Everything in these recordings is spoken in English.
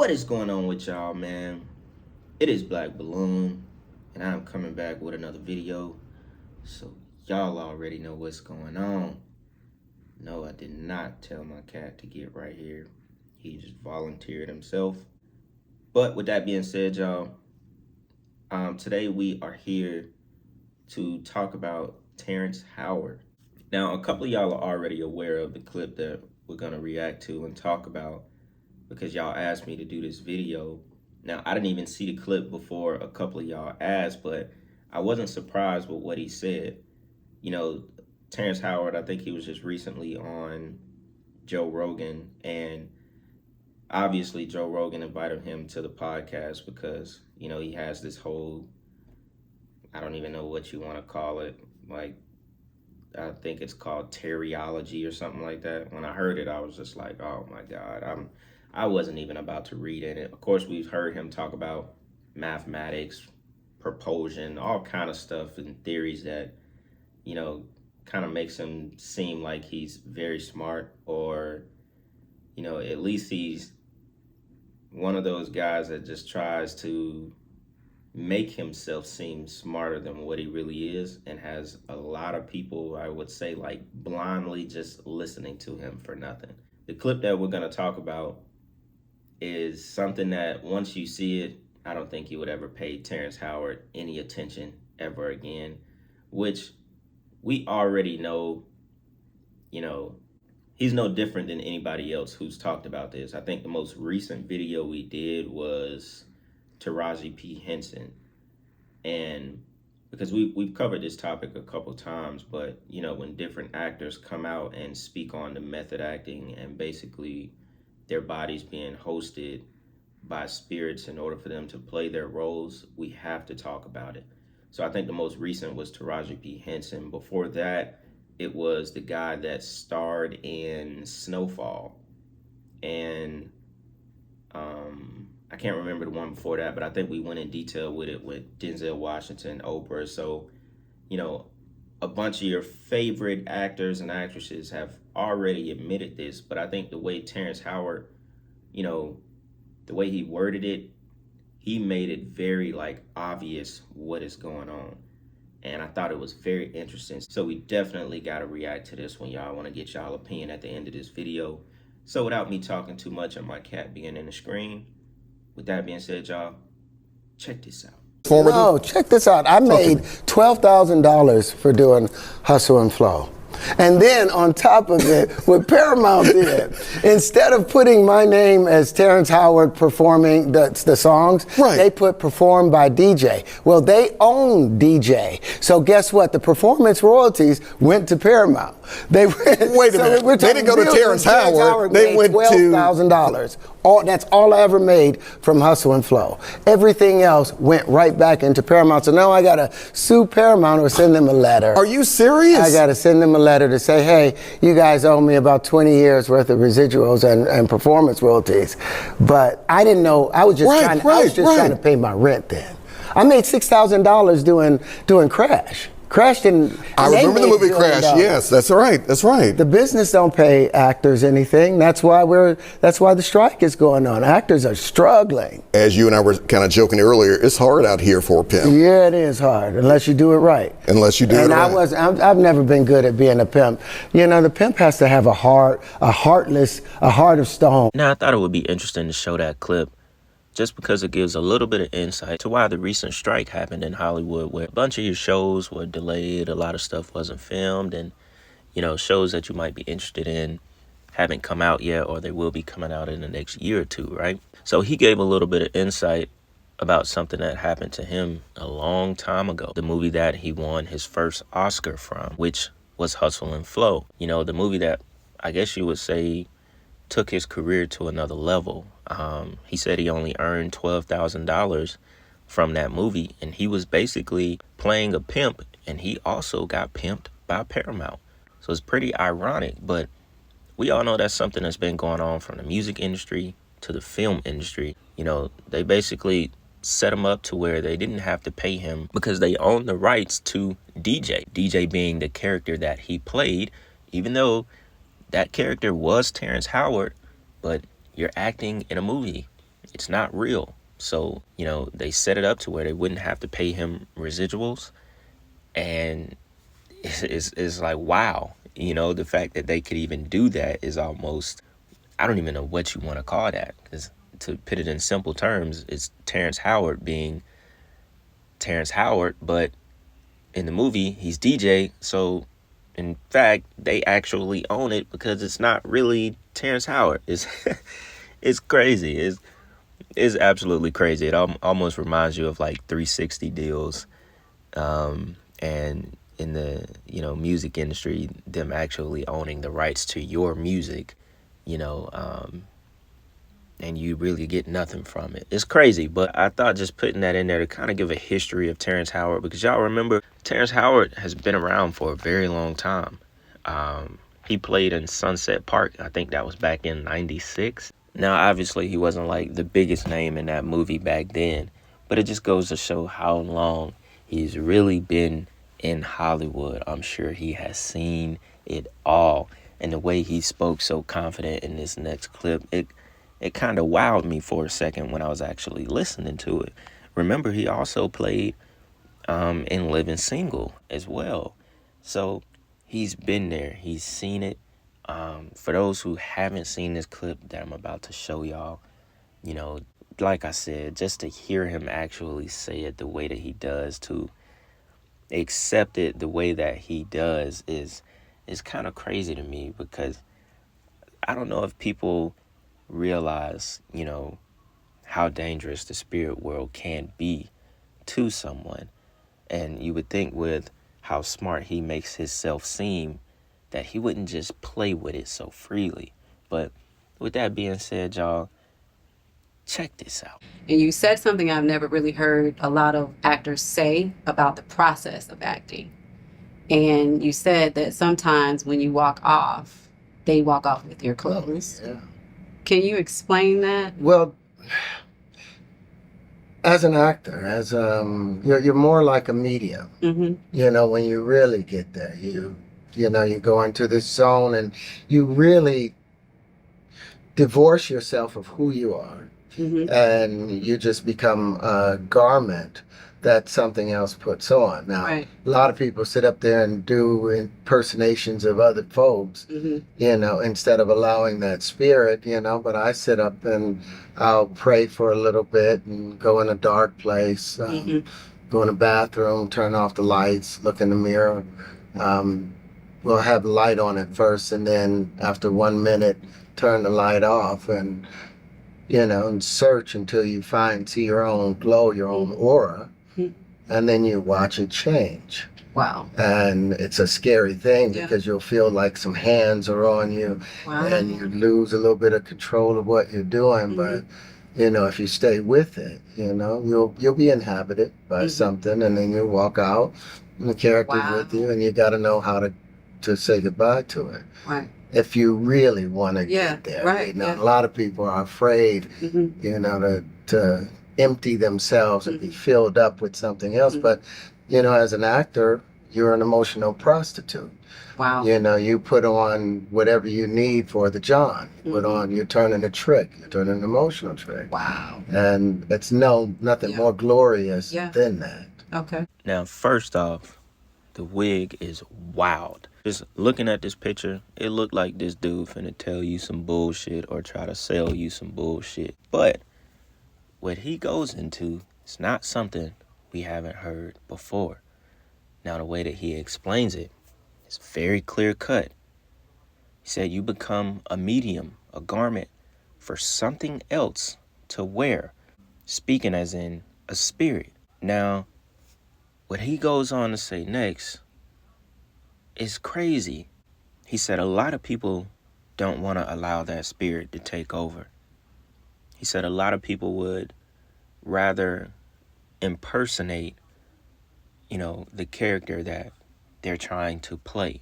What is going on with y'all, man? It is Black Balloon, and I'm coming back with another video. So y'all already know what's going on. No, I did not tell my cat to get right here. He just volunteered himself. But with that being said, y'all, today we are here to talk about Terrance Howard. Now, a couple of y'all are already aware of the clip that we're gonna react to and talk about, because y'all asked me to do this video. Now, I didn't even see the clip before a couple of y'all asked, but I wasn't surprised with what he said. You know, Terrance Howard, I think he was just recently on Joe Rogan, and obviously Joe Rogan invited him to the podcast because, you know, he has this whole, I don't even know what you want to call it, like, I think it's called teriology or something like that. When I heard it, I was just like, oh my God, I wasn't even about to read in it. Of course, we've heard him talk about mathematics, propulsion, all kind of stuff and theories that, you know, kind of makes him seem like he's very smart, or, you know, at least he's one of those guys that just tries to make himself seem smarter than what he really is, and has a lot of people, I would say, like blindly just listening to him for nothing. The clip that we're going to talk about is something that once you see it, I don't think you would ever pay Terrance Howard any attention ever again, which we already know, you know, he's no different than anybody else who's talked about this. I think the most recent video we did was Taraji Henson. And because we've covered this topic a couple times, but, you know, when different actors come out and speak on the method acting and basically their bodies being hosted by spirits in order for them to play their roles, we have to talk about it. So I think the most recent was Taraji Henson. Before that, it was the guy that starred in Snowfall. And I can't remember the one before that, but I think we went in detail with it with Denzel Washington, Oprah. So, you know, a bunch of your favorite actors and actresses have already admitted this, but I think the way Terrance Howard, you know, the way he worded it, he made it very like obvious what is going on. And I thought it was very interesting. So we definitely got to react to this one, y'all. I want to get y'all opinion at the end of this video. So without me talking too much and my cat being in the screen, with that being said, y'all, check this out. No, check this out. I made $12,000 for doing Hustle and Flow. And then on top of it, what Paramount did, instead of putting my name as Terrance Howard performing the songs, they put performed by DJ. Well, they own DJ. So guess what? The performance royalties went to Paramount. They went, wait a minute. They didn't go to Terrance Howard. They went to $12,000. That's all I ever made from Hustle and Flow. Everything else went right back into Paramount. So now I got to sue Paramount or send them a letter. Are you serious? I got to send them a letter to say, hey, you guys owe me about 20 years worth of residuals and performance royalties. But I didn't know. I was just trying to pay my rent then. I made $6,000 doing Crash. Crash didn't. I remember the movie Crash. Yes, that's right. That's right. The business don't pay actors anything. That's why the strike is going on. Actors are struggling. As you and I were kind of joking earlier, it's hard out here for a pimp. Yeah, it is hard unless you do it right. Unless you do it right. And I've never been good at being a pimp. You know, the pimp has to have a heart of stone. Now, I thought it would be interesting to show that clip, just because it gives a little bit of insight to why the recent strike happened in Hollywood, where a bunch of your shows were delayed, a lot of stuff wasn't filmed, and, you know, shows that you might be interested in haven't come out yet, or they will be coming out in the next year or two, right? So he gave a little bit of insight about something that happened to him a long time ago. The movie that he won his first Oscar from, which was Hustle and Flow. You know, the movie that I guess you would say took his career to another level. He said he only earned $12,000 from that movie, and he was basically playing a pimp, and he also got pimped by Paramount. So it's pretty ironic, but we all know that's something that's been going on from the music industry to the film industry. You know, they basically set him up to where they didn't have to pay him because they own the rights to DJ. DJ being the character that he played, even though that character was Terrance Howard, but you're acting in a movie. it's not real. So, they set it up to where they wouldn't have to pay him residuals. And it's like, wow, the fact that they could even do that is almost, I don't even know what you want to call that. Because to put it in simple terms, it's Terrence Howard being Terrence Howard, but in the movie, he's DJ. So, in fact, they actually own it because it's not really Terrence Howard. It's crazy. It's absolutely crazy. It almost reminds you of like 360 deals, and in the music industry, them actually owning the rights to your music, and you really get nothing from it. It's crazy, but I thought just putting that in there to kind of give a history of Terrence Howard, because y'all remember Terrence Howard has been around for a very long time. He played in Sunset Park. I think that was back in '96. Now, obviously, he wasn't like the biggest name in that movie back then, but it just goes to show how long he's really been in Hollywood. I'm sure he has seen it all. And the way he spoke so confident in this next clip, it kind of wowed me for a second when I was actually listening to it. Remember, he also played in Living Single as well. So he's been there. He's seen it. For those who haven't seen this clip that I'm about to show y'all, like I said, just to hear him actually say it the way that he does, to accept it the way that he does is kind of crazy to me, because I don't know if people realize, how dangerous the spirit world can be to someone. And you would think with how smart he makes himself seem that he wouldn't just play with it so freely. But with that being said, y'all, check this out. And you said something I've never really heard a lot of actors say about the process of acting. And you said that sometimes when you walk off, they walk off with your clothes. Yeah. Can you explain that? Well, as an actor, you're more like a medium. Mm-hmm. When you really get there, you go into this zone and you really divorce yourself of who you are, Mm-hmm. and you just become a garment that something else puts on. Now, Right. a lot of people sit up there and do impersonations of other folks, Mm-hmm. instead of allowing that spirit, but I sit up and I'll pray for a little bit and go in a dark place, Mm-hmm. go in the bathroom, turn off the lights, look in the mirror. We'll have the light on at first, and then after 1 minute, turn the light off, and and search until you see your own glow, your own aura, and then you watch it change. Wow. And it's a scary thing, Yeah. because you'll feel like some hands are on you, Wow. and you lose a little bit of control of what you're doing. But if you stay with it, you'll be inhabited by something, and then you walk out, and the character's Wow. with you, and you got to know how to say goodbye to it. Right. If you really want to Yeah, get there. right, yeah. A lot of people are afraid, Mm-hmm. to empty themselves and be filled up with something else. Mhm. But, as an actor, you're an emotional prostitute. Wow. You put on whatever you need for the John. You're turning a trick. You're turning an emotional trick. Wow. And it's nothing Yeah. more glorious Yeah. than that. Okay. Now, first off, the wig is wild. Just looking at this picture, it looked like this dude finna tell you some bullshit or try to sell you some bullshit. But what he goes into is not something we haven't heard before. Now, the way that he explains it is very clear cut. He said you become a medium, a garment for something else to wear, speaking as in a spirit. Now, what he goes on to say next is crazy. He said a lot of people don't want to allow that spirit to take over. He said a lot of people would rather impersonate, the character that they're trying to play.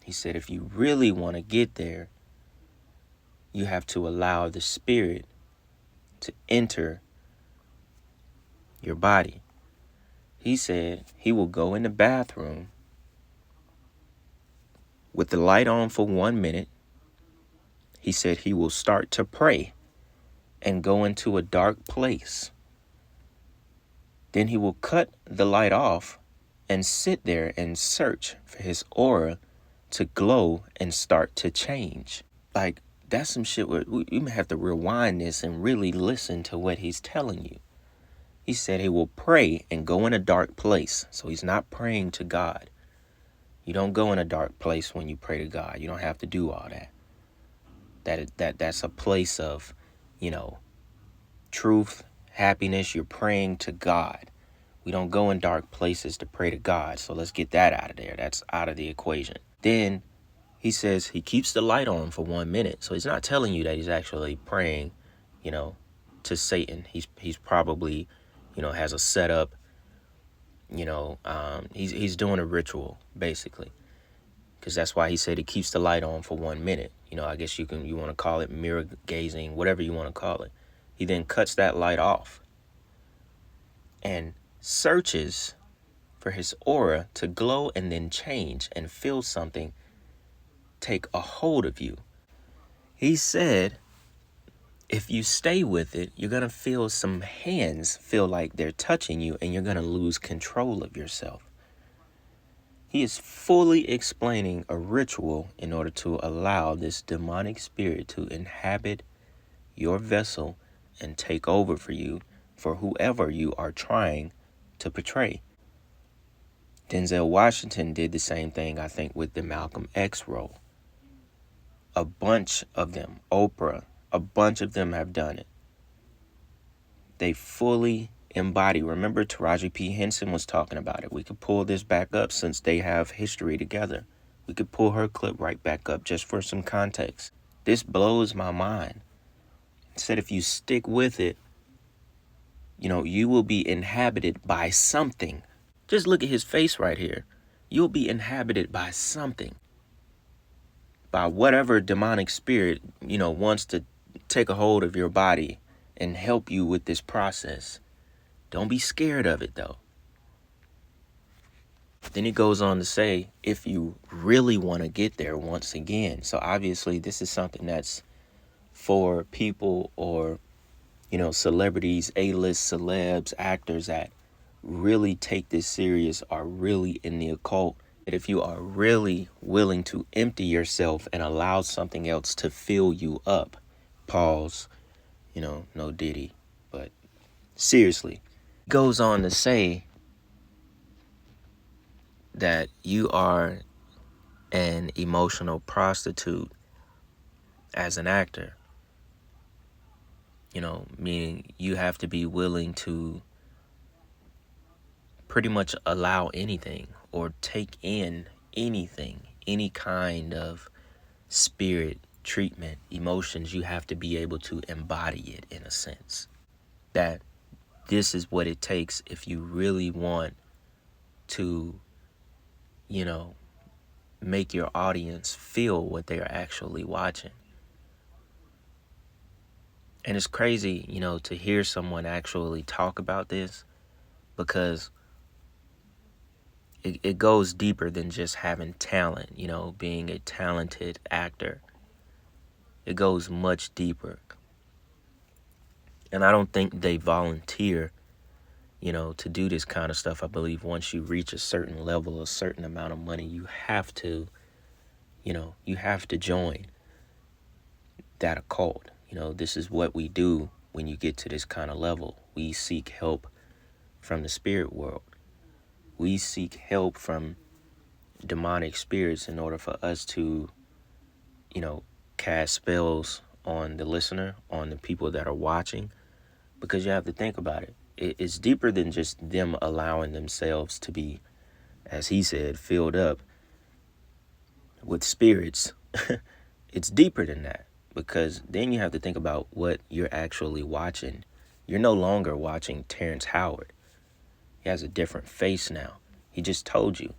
He said if you really want to get there, you have to allow the spirit to enter your body. He said he will go in the bathroom with the light on for 1 minute. He said he will start to pray. and go into a dark place. Then he will cut the light off and sit there and search for his aura to glow and start to change. Like, that's some shit where we may have to rewind this and really listen to what he's telling you. He said he will pray and go in a dark place. So he's not praying to God. You don't go in a dark place when you pray to God. You don't have to do all that. That's a place of, truth, happiness. You're praying to God. We don't go in dark places to pray to God. So let's get that out of there. That's out of the equation. Then he says he keeps the light on for 1 minute. So he's not telling you that he's actually praying, to Satan. He's probably, has a setup. He's doing a ritual, basically. Because that's why he said he keeps the light on for 1 minute. I guess you want to call it mirror gazing, whatever you want to call it. He then cuts that light off and searches for his aura to glow and then change and feel something take a hold of you. He said, if you stay with it, you're going to feel some hands feel like they're touching you and you're going to lose control of yourself. He is fully explaining a ritual in order to allow this demonic spirit to inhabit your vessel and take over for you, for whoever you are trying to portray. Denzel Washington did the same thing, I think, with the Malcolm X role. A bunch of them, Oprah, a bunch of them have done it. They fully embody. Remember, Taraji P. Henson was talking about it. We could pull this back up since they have history together. We could pull her clip right back up just for some context. This blows my mind. It said if you stick with it, you will be inhabited by something. Just look at his face right here. You'll be inhabited by something. By whatever demonic spirit, wants to take a hold of your body and help you with this process. Don't be scared of it, though. Then he goes on to say, if you really want to get there once again. So obviously this is something that's for people or, celebrities, A-list celebs, actors that really take this serious, are really in the occult. That if you are really willing to empty yourself and allow something else to fill you up, pause, no Diddy, but seriously, goes on to say that you are an emotional prostitute as an actor. Meaning you have to be willing to pretty much allow anything or take in anything, any kind of spirit, treatment, emotions. You have to be able to embody it in a sense. That this is what it takes if you really want to, make your audience feel what they are actually watching. And it's crazy, to hear someone actually talk about this, because it goes deeper than just having talent, being a talented actor. It goes much deeper. And I don't think they volunteer, to do this kind of stuff. I believe once you reach a certain level, a certain amount of money, you have to join that occult. This is what we do when you get to this kind of level. We seek help from the spirit world. We seek help from demonic spirits in order for us to, cast spells on the listener, on the people that are watching. Because you have to think about it. It's deeper than just them allowing themselves to be, as he said, filled up with spirits. It's deeper than that. Because then you have to think about what you're actually watching. You're no longer watching Terrance Howard. He has a different face now. He just told you.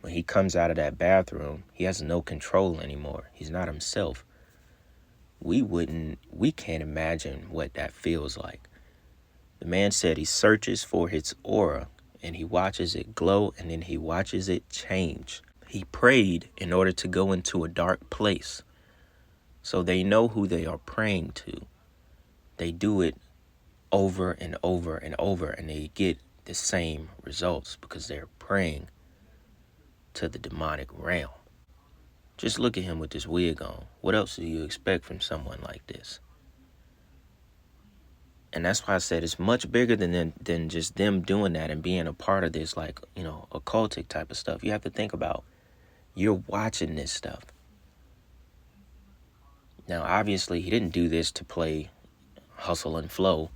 When he comes out of that bathroom, he has no control anymore. He's not himself. We can't imagine what that feels like. The man said he searches for his aura and he watches it glow and then he watches it change. He prayed in order to go into a dark place so they know who they are praying to. they do it over and over and over, and they get the same results because they're praying to the demonic realm. Just look at him with this wig on. What else do you expect from someone like this? And that's why I said it's much bigger than just them doing that and being a part of this, like, occultic type of stuff. You have to think about, you're watching this stuff. Now, obviously, he didn't do this to play hustle and flow.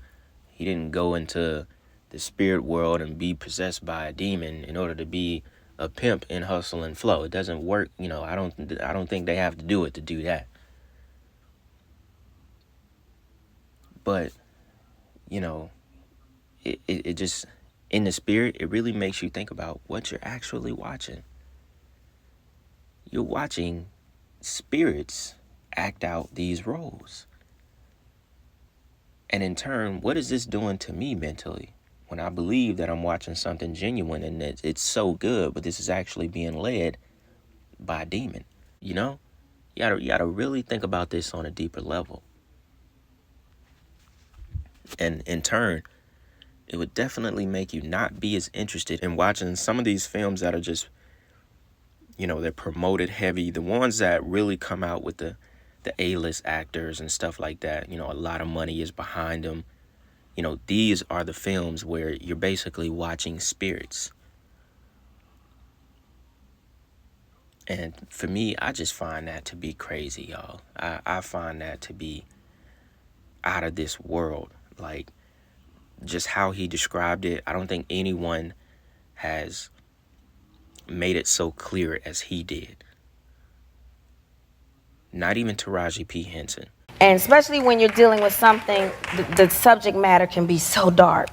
He didn't go into the spirit world and be possessed by a demon in order to be a pimp in hustle and flow. It doesn't work. I don't think they have to do it to do that. But, it just, in the spirit, it really makes you think about what you're actually watching. You're watching spirits act out these roles. And in turn, what is this doing to me mentally when I believe that I'm watching something genuine and that it's so good, but this is actually being led by a demon? You gotta really think about this on a deeper level. And in turn, it would definitely make you not be as interested in watching some of these films that are just, they're promoted heavy. The ones that really come out with the A-list actors and stuff like that, a lot of money is behind them. These are the films where you're basically watching spirits. And for me, I just find that to be crazy, y'all. I find that to be out of this world. Like, just how he described it, I don't think anyone has made it so clear as he did. Not even Taraji P. Henson. And especially when you're dealing with something, the subject matter can be so dark.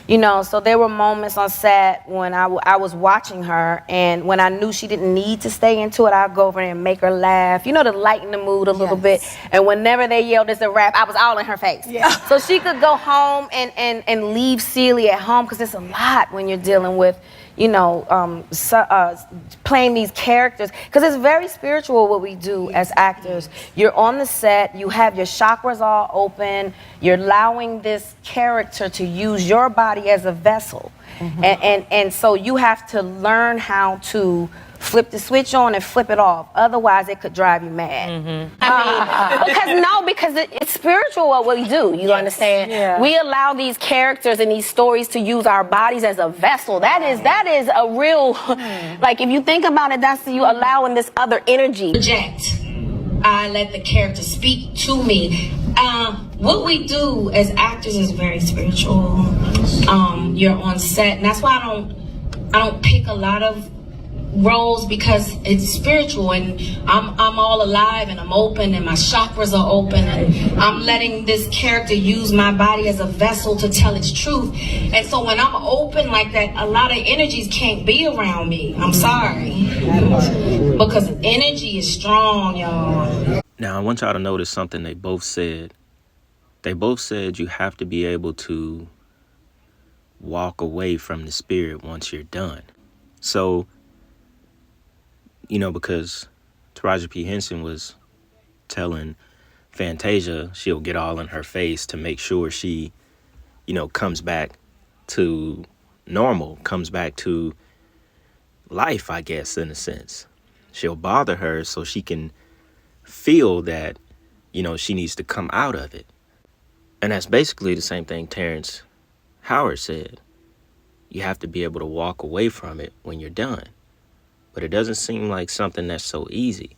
Yeah. So there were moments on set when I was watching her, and when I knew she didn't need to stay into it, I'd go over there and make her laugh, to lighten the mood a little bit. And whenever they yelled it's a rap, I was all in her face. Yeah. So she could go home and leave Celie at home, because it's a lot when you're dealing with, playing these characters, because it's very spiritual what we do as actors. You're on the set, you have your chakras all open, you're allowing this character to use your body as a vessel. Mm-hmm. And so you have to learn how to flip the switch on and flip it off. Otherwise, it could drive you mad. Mm-hmm. Because it's spiritual what we do. You understand? Yeah. We allow these characters and these stories to use our bodies as a vessel. That is a real, like, if you think about it, that's you allowing this other energy. Project. I let the character speak to me. What we do as actors is very spiritual. You're on set, and that's why I don't pick a lot of roles, because it's spiritual, and I'm all alive and I'm open and my chakras are open, and I'm letting this character use my body as a vessel to tell its truth. And so when I'm open like that, a lot of energies can't be around me. I'm sorry, because energy is strong, y'all. Now I want y'all to notice something they both said. They both said you have to be able to walk away from the spirit once you're done. So, because Taraji P. Henson was telling Fantasia she'll get all in her face to make sure she, comes back to normal, comes back to life, I guess, in a sense. She'll bother her so she can feel that, she needs to come out of it. And that's basically the same thing Terrance Howard said. You have to be able to walk away from it when you're done. But it doesn't seem like something that's so easy.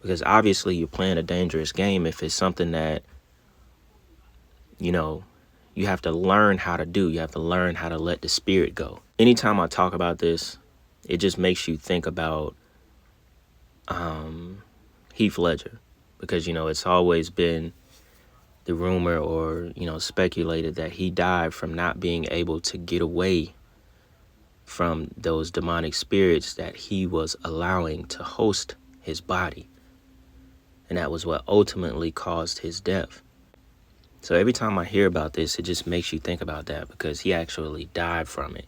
Because obviously you're playing a dangerous game if it's something that, you have to learn how to do. You have to learn how to let the spirit go. Anytime I talk about this, it just makes you think about Heath Ledger. Because, it's always been the rumor or, speculated that he died from not being able to get away from those demonic spirits that he was allowing to host his body. And that was what ultimately caused his death. So every time I hear about this, it just makes you think about that, because he actually died from it.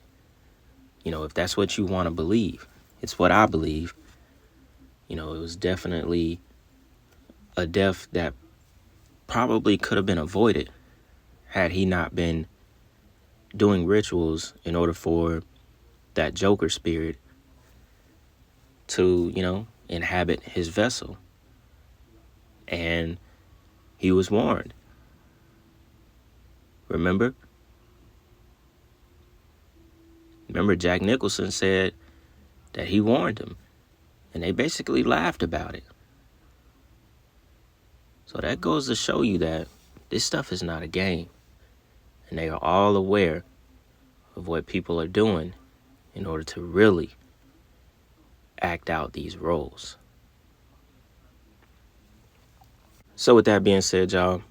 If that's what you want to believe, it's what I believe. It was definitely a death that probably could have been avoided had he not been doing rituals in order for that Joker spirit to, inhabit his vessel. And he was warned. Remember? Remember, Jack Nicholson said that he warned him, and they basically laughed about it. So that goes to show you that this stuff is not a game, and they are all aware of what people are doing in order to really act out these roles. So with that being said, y'all,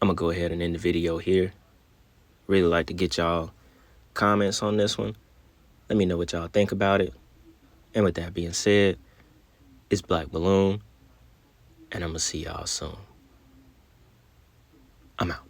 I'm gonna go ahead and end the video here. Really like to get y'all comments on this one. Let me know what y'all think about it. And with that being said, it's Black Balloon, and I'm gonna see y'all soon. I'm out.